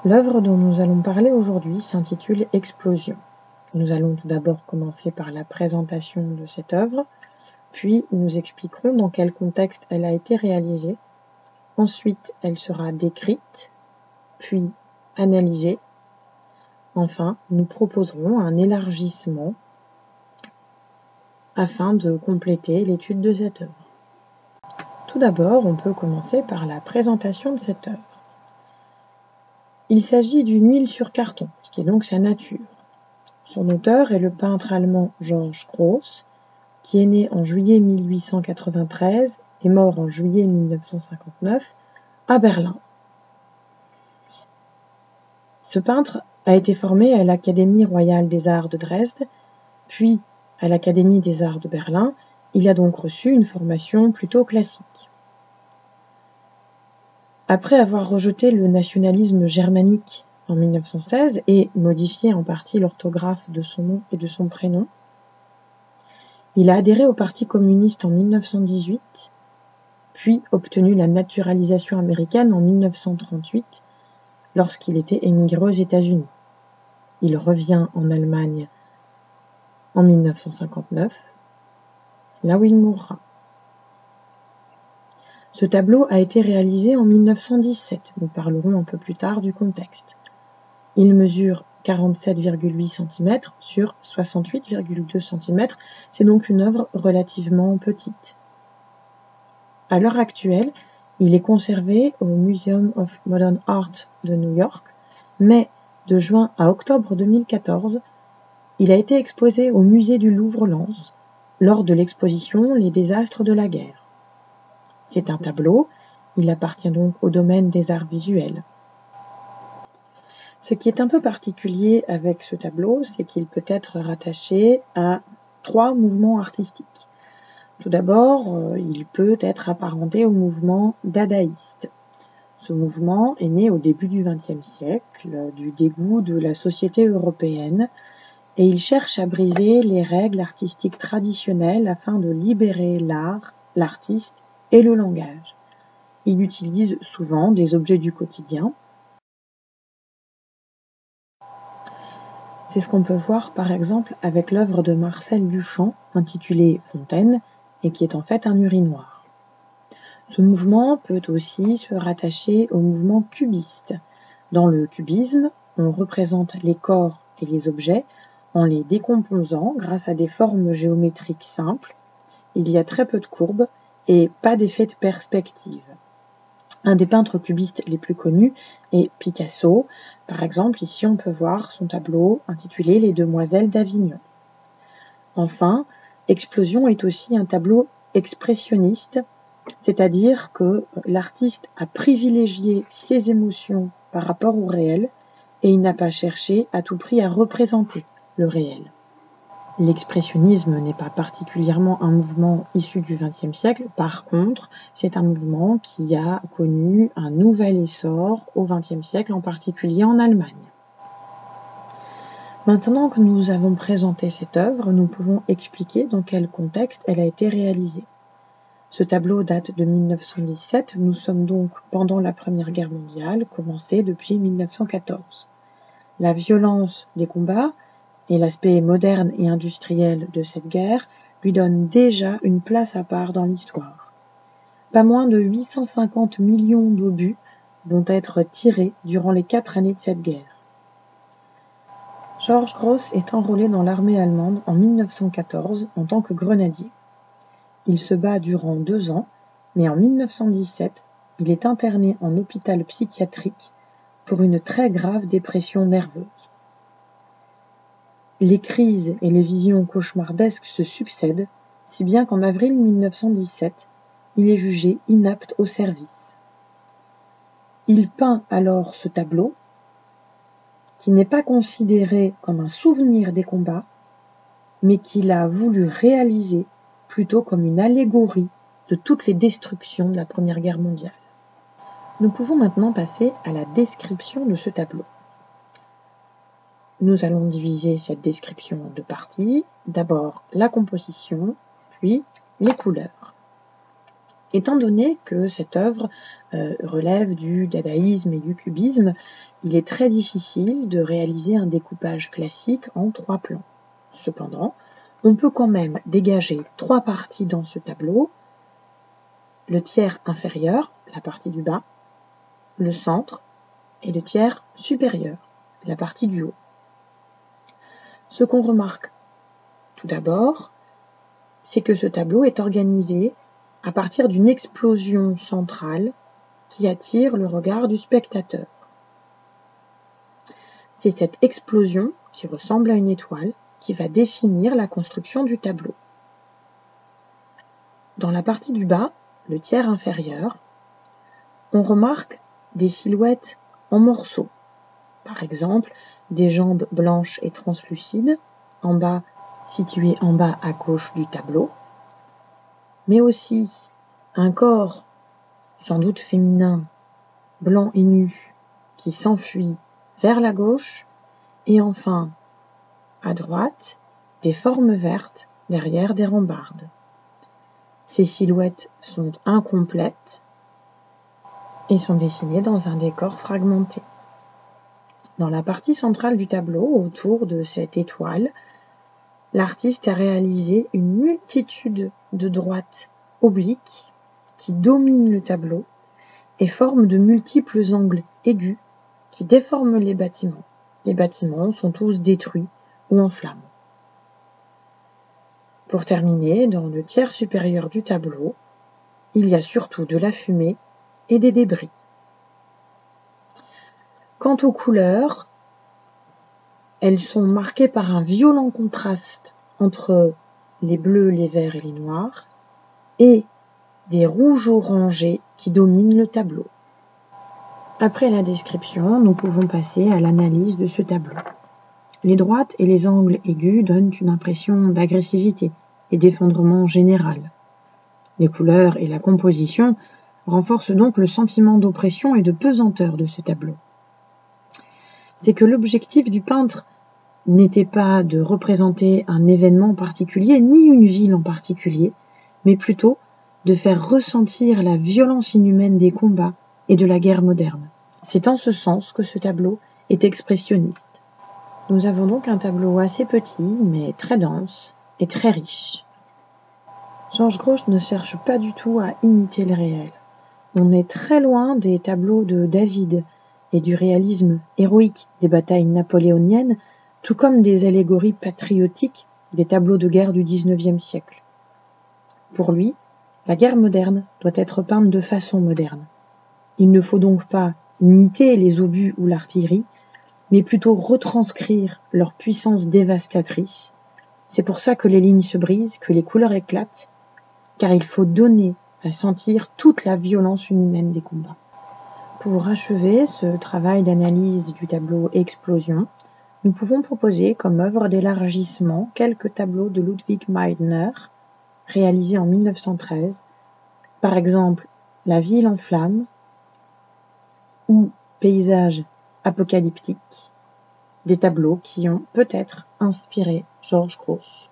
L'œuvre dont nous allons parler aujourd'hui s'intitule Explosion. Nous allons tout d'abord commencer par la présentation de cette œuvre, puis nous expliquerons dans quel contexte elle a été réalisée. Ensuite, elle sera décrite, puis analysée. Enfin, nous proposerons un élargissement afin de compléter l'étude de cette œuvre. Tout d'abord, on peut commencer par la présentation de cette œuvre. Il s'agit d'une huile sur carton, ce qui est donc sa nature. Son auteur est le peintre allemand Georg Grosz, qui est né en juillet 1893 et mort en juillet 1959 à Berlin. Ce peintre a été formé à l'Académie royale des arts de Dresde, puis à l'Académie des arts de Berlin. Il a donc reçu une formation plutôt classique. Après avoir rejeté le nationalisme germanique en 1916 et modifié en partie l'orthographe de son nom et de son prénom, il a adhéré au Parti communiste en 1918, puis obtenu la naturalisation américaine en 1938 lorsqu'il était émigré aux États-Unis. Il revient en Allemagne en 1959, là où il mourra. Ce tableau a été réalisé en 1917, nous parlerons un peu plus tard du contexte. Il mesure 47,8 cm sur 68,2 cm, c'est donc une œuvre relativement petite. À l'heure actuelle, il est conservé au Museum of Modern Art de New York, mais de juin à octobre 2014, il a été exposé au musée du Louvre-Lens lors de l'exposition Les désastres de la guerre. C'est un tableau, il appartient donc au domaine des arts visuels. Ce qui est un peu particulier avec ce tableau, c'est qu'il peut être rattaché à 3 mouvements artistiques. Tout d'abord, il peut être apparenté au mouvement dadaïste. Ce mouvement est né au début du XXe siècle, du dégoût de la société européenne, et il cherche à briser les règles artistiques traditionnelles afin de libérer l'art, l'artiste et le langage. Il utilise souvent des objets du quotidien. C'est ce qu'on peut voir par exemple avec l'œuvre de Marcel Duchamp intitulée Fontaine et qui est en fait un urinoir. Ce mouvement peut aussi se rattacher au mouvement cubiste. Dans le cubisme, on représente les corps et les objets en les décomposant grâce à des formes géométriques simples. Il y a très peu de courbes et pas d'effet de perspective. Un des peintres cubistes les plus connus est Picasso. Par exemple, ici on peut voir son tableau intitulé Les Demoiselles d'Avignon. Enfin, Explosion est aussi un tableau expressionniste, c'est-à-dire que l'artiste a privilégié ses émotions par rapport au réel et il n'a pas cherché à tout prix à représenter le réel. L'expressionnisme n'est pas particulièrement un mouvement issu du XXe siècle, par contre, c'est un mouvement qui a connu un nouvel essor au XXe siècle, en particulier en Allemagne. Maintenant que nous avons présenté cette œuvre, nous pouvons expliquer dans quel contexte elle a été réalisée. Ce tableau date de 1917, nous sommes donc pendant la Première Guerre mondiale, commencée depuis 1914. La violence des combats et l'aspect moderne et industriel de cette guerre lui donnent déjà une place à part dans l'histoire. Pas moins de 850 millions d'obus vont être tirés durant les 4 années de cette guerre. Georg Grosz est enrôlé dans l'armée allemande en 1914 en tant que grenadier. Il se bat durant 2 ans, mais en 1917, il est interné en hôpital psychiatrique pour une très grave dépression nerveuse. Les crises et les visions cauchemardesques se succèdent, si bien qu'en avril 1917, il est jugé inapte au service. Il peint alors ce tableau, qui n'est pas considéré comme un souvenir des combats, mais qu'il a voulu réaliser plutôt comme une allégorie de toutes les destructions de la Première Guerre mondiale. Nous pouvons maintenant passer à la description de ce tableau. Nous allons diviser cette description en 2 parties. D'abord la composition, puis les couleurs. Étant donné que cette œuvre relève du dadaïsme et du cubisme, il est très difficile de réaliser un découpage classique en 3 plans. Cependant, on peut quand même dégager 3 parties dans ce tableau: le tiers inférieur, la partie du bas, le centre et le tiers supérieur, la partie du haut. Ce qu'on remarque tout d'abord, c'est que ce tableau est organisé à partir d'une explosion centrale qui attire le regard du spectateur. C'est cette explosion, qui ressemble à une étoile, qui va définir la construction du tableau. Dans la partie du bas, le tiers inférieur, on remarque des silhouettes en morceaux. Par exemple, des jambes blanches et translucides, situées en bas à gauche du tableau, mais aussi un corps, sans doute féminin, blanc et nu, qui s'enfuit vers la gauche, et enfin, à droite, des formes vertes derrière des rambardes. Ces silhouettes sont incomplètes et sont dessinées dans un décor fragmenté. Dans la partie centrale du tableau, autour de cette étoile, l'artiste a réalisé une multitude de droites obliques qui dominent le tableau et forment de multiples angles aigus qui déforment les bâtiments. Les bâtiments sont tous détruits ou en flammes. Pour terminer, dans le tiers supérieur du tableau, il y a surtout de la fumée et des débris. Quant aux couleurs, elles sont marquées par un violent contraste entre les bleus, les verts et les noirs, et des rouges orangés qui dominent le tableau. Après la description, nous pouvons passer à l'analyse de ce tableau. Les droites et les angles aigus donnent une impression d'agressivité et d'effondrement général. Les couleurs et la composition renforcent donc le sentiment d'oppression et de pesanteur de ce tableau. C'est que l'objectif du peintre n'était pas de représenter un événement particulier, ni une ville en particulier, mais plutôt de faire ressentir la violence inhumaine des combats et de la guerre moderne. C'est en ce sens que ce tableau est expressionniste. Nous avons donc un tableau assez petit, mais très dense et très riche. Georges Grosz ne cherche pas du tout à imiter le réel. On est très loin des tableaux de David et du réalisme héroïque des batailles napoléoniennes, tout comme des allégories patriotiques des tableaux de guerre du XIXe siècle. Pour lui, la guerre moderne doit être peinte de façon moderne. Il ne faut donc pas imiter les obus ou l'artillerie, mais plutôt retranscrire leur puissance dévastatrice. C'est pour ça que les lignes se brisent, que les couleurs éclatent, car il faut donner à sentir toute la violence inhumaine des combats. Pour achever ce travail d'analyse du tableau Explosion, nous pouvons proposer comme œuvre d'élargissement quelques tableaux de Ludwig Meidner, réalisés en 1913, par exemple La ville en flammes ou Paysage apocalyptique, des tableaux qui ont peut-être inspiré Georges Grosz.